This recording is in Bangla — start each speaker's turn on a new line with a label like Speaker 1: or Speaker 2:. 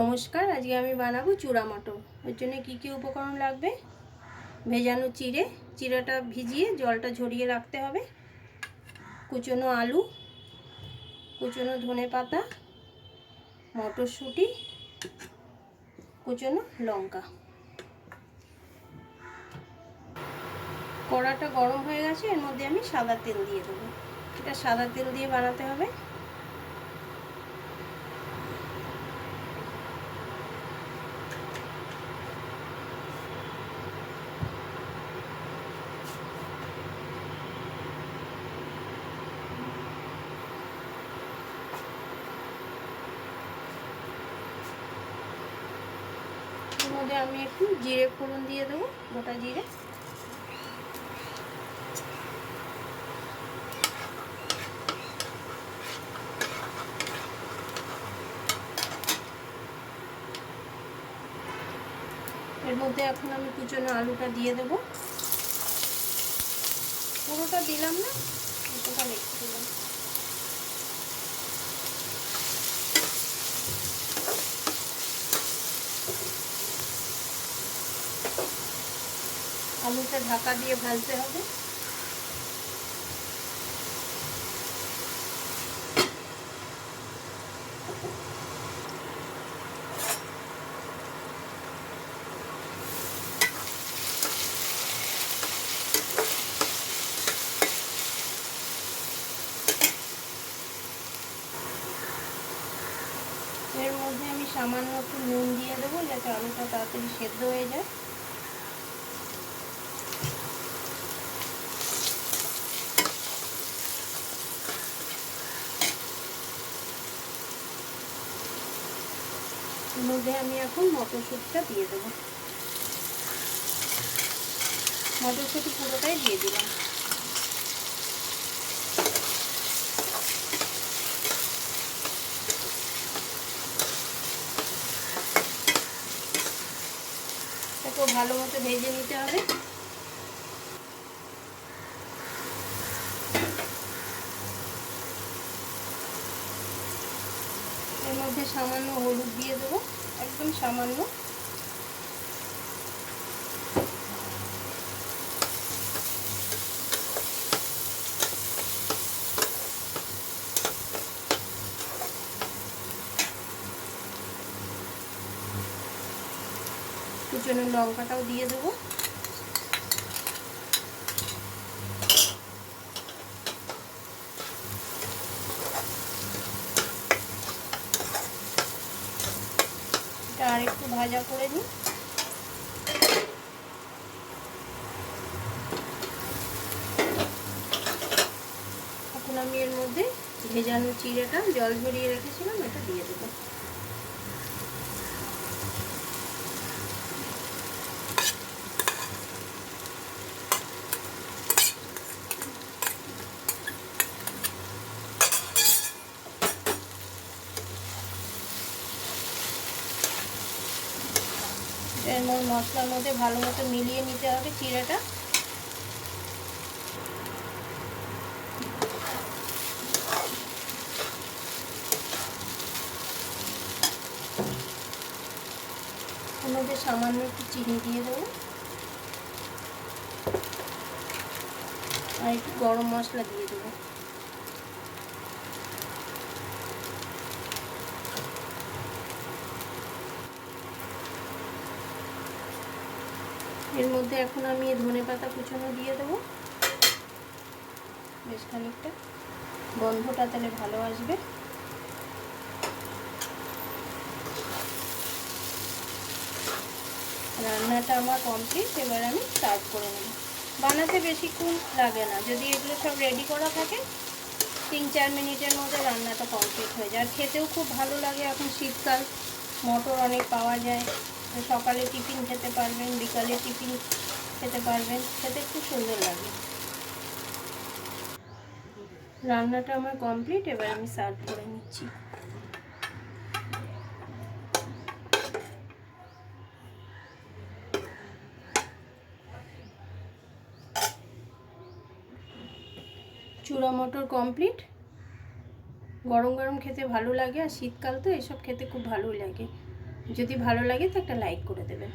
Speaker 1: নমস্কার, আজকে আমি বানাবো চূড়া মটর। এর জন্য কী কী উপকরণ লাগবে? ভেজানো চিড়েটা ভিজিয়ে জলটা ঝরিয়ে রাখতে হবে, কুচনো আলু, কুচনো ধনেপাতা, মটরশুঁটি, কুচনো লঙ্কা। কড়াটা গরম হয়ে গেছে, এর মধ্যে আমি সাদা তেল দিয়ে দেবো। এটা সাদা তেল দিয়ে বানাতে হবে। এর মধ্যে আমি একটু জিরে ফোড়ন দিয়ে দেবো, গোটা জিরে। এর মধ্যে এখন আমি কুচনো আলুটা দিয়ে দেবো। পুরোটা দিলাম না, এতটা রেখে দিলাম। আলুটা ঢাকা দিয়ে ভাজতে হবে। এর মধ্যে আমি সামান্য একটু নুন দিয়ে দেবো, যাতে আলুটা তাড়াতাড়ি সেদ্ধ হয়ে যায়। এর মধ্যে আমি এখন মটরশুঁটিটা দিয়ে দেবো। মটরশুঁটি পুরোটাই দিয়ে দিলাম। এটাকে ভালো মতো ভেজে নিতে হবে। এর মধ্যে সামান্য হলুদ দিয়ে দেবো, একদম সামান্য। কুচনো লঙ্কাটাও দিয়ে দেবো। এটা আর একটু ভাজা করে নিই। এখন আমি এর মধ্যে ভেজানো চিড়েটা জল ঝরিয়ে রেখেছিলাম, এটা দিয়ে দেবো। এর মশলার মধ্যে ভালো মতো মিলিয়ে নিতে হবে চিড়েটা। এর মধ্যে সামান্য একটু চিনি দিয়ে দেবো, আর একটু গরম মশলা দিয়ে দেবো। এর মধ্যে এখন আমি ধনেপাতা কুচনো দিয়ে দেবো, বেশ খানিকটা। গন্ধটা তাহলে ভালো আসবে। রান্নাটা আমার কমপ্লিট, এবার আমি সার্ভ করে নেব। বানাতে বেশিক্ষণ লাগে না, যদি এগুলো সব রেডি করা থাকে 3-4 মিনিটের মধ্যে রান্নাটা কমপ্লিট হয়ে যায়। আর খেতেও খুব ভালো লাগে। এখন শীতকাল, মটর অনেক পাওয়া যায়, সকালে টিফিন খেতে পারবেন, বিকালে টিফিন খেতে পারবেন, খেতে খুব সুন্দর লাগে। রান্নাটা আমার কমপ্লিট, এবার আমি সার্ভ করে নিচ্ছি। চূড়া মটর কমপ্লিট। গরম গরম খেতে ভালো লাগে, আর শীতকাল তো এসব খেতে খুব ভালো লাগে। যদি ভালো লাগে তো একটা লাইক করে দেবেন।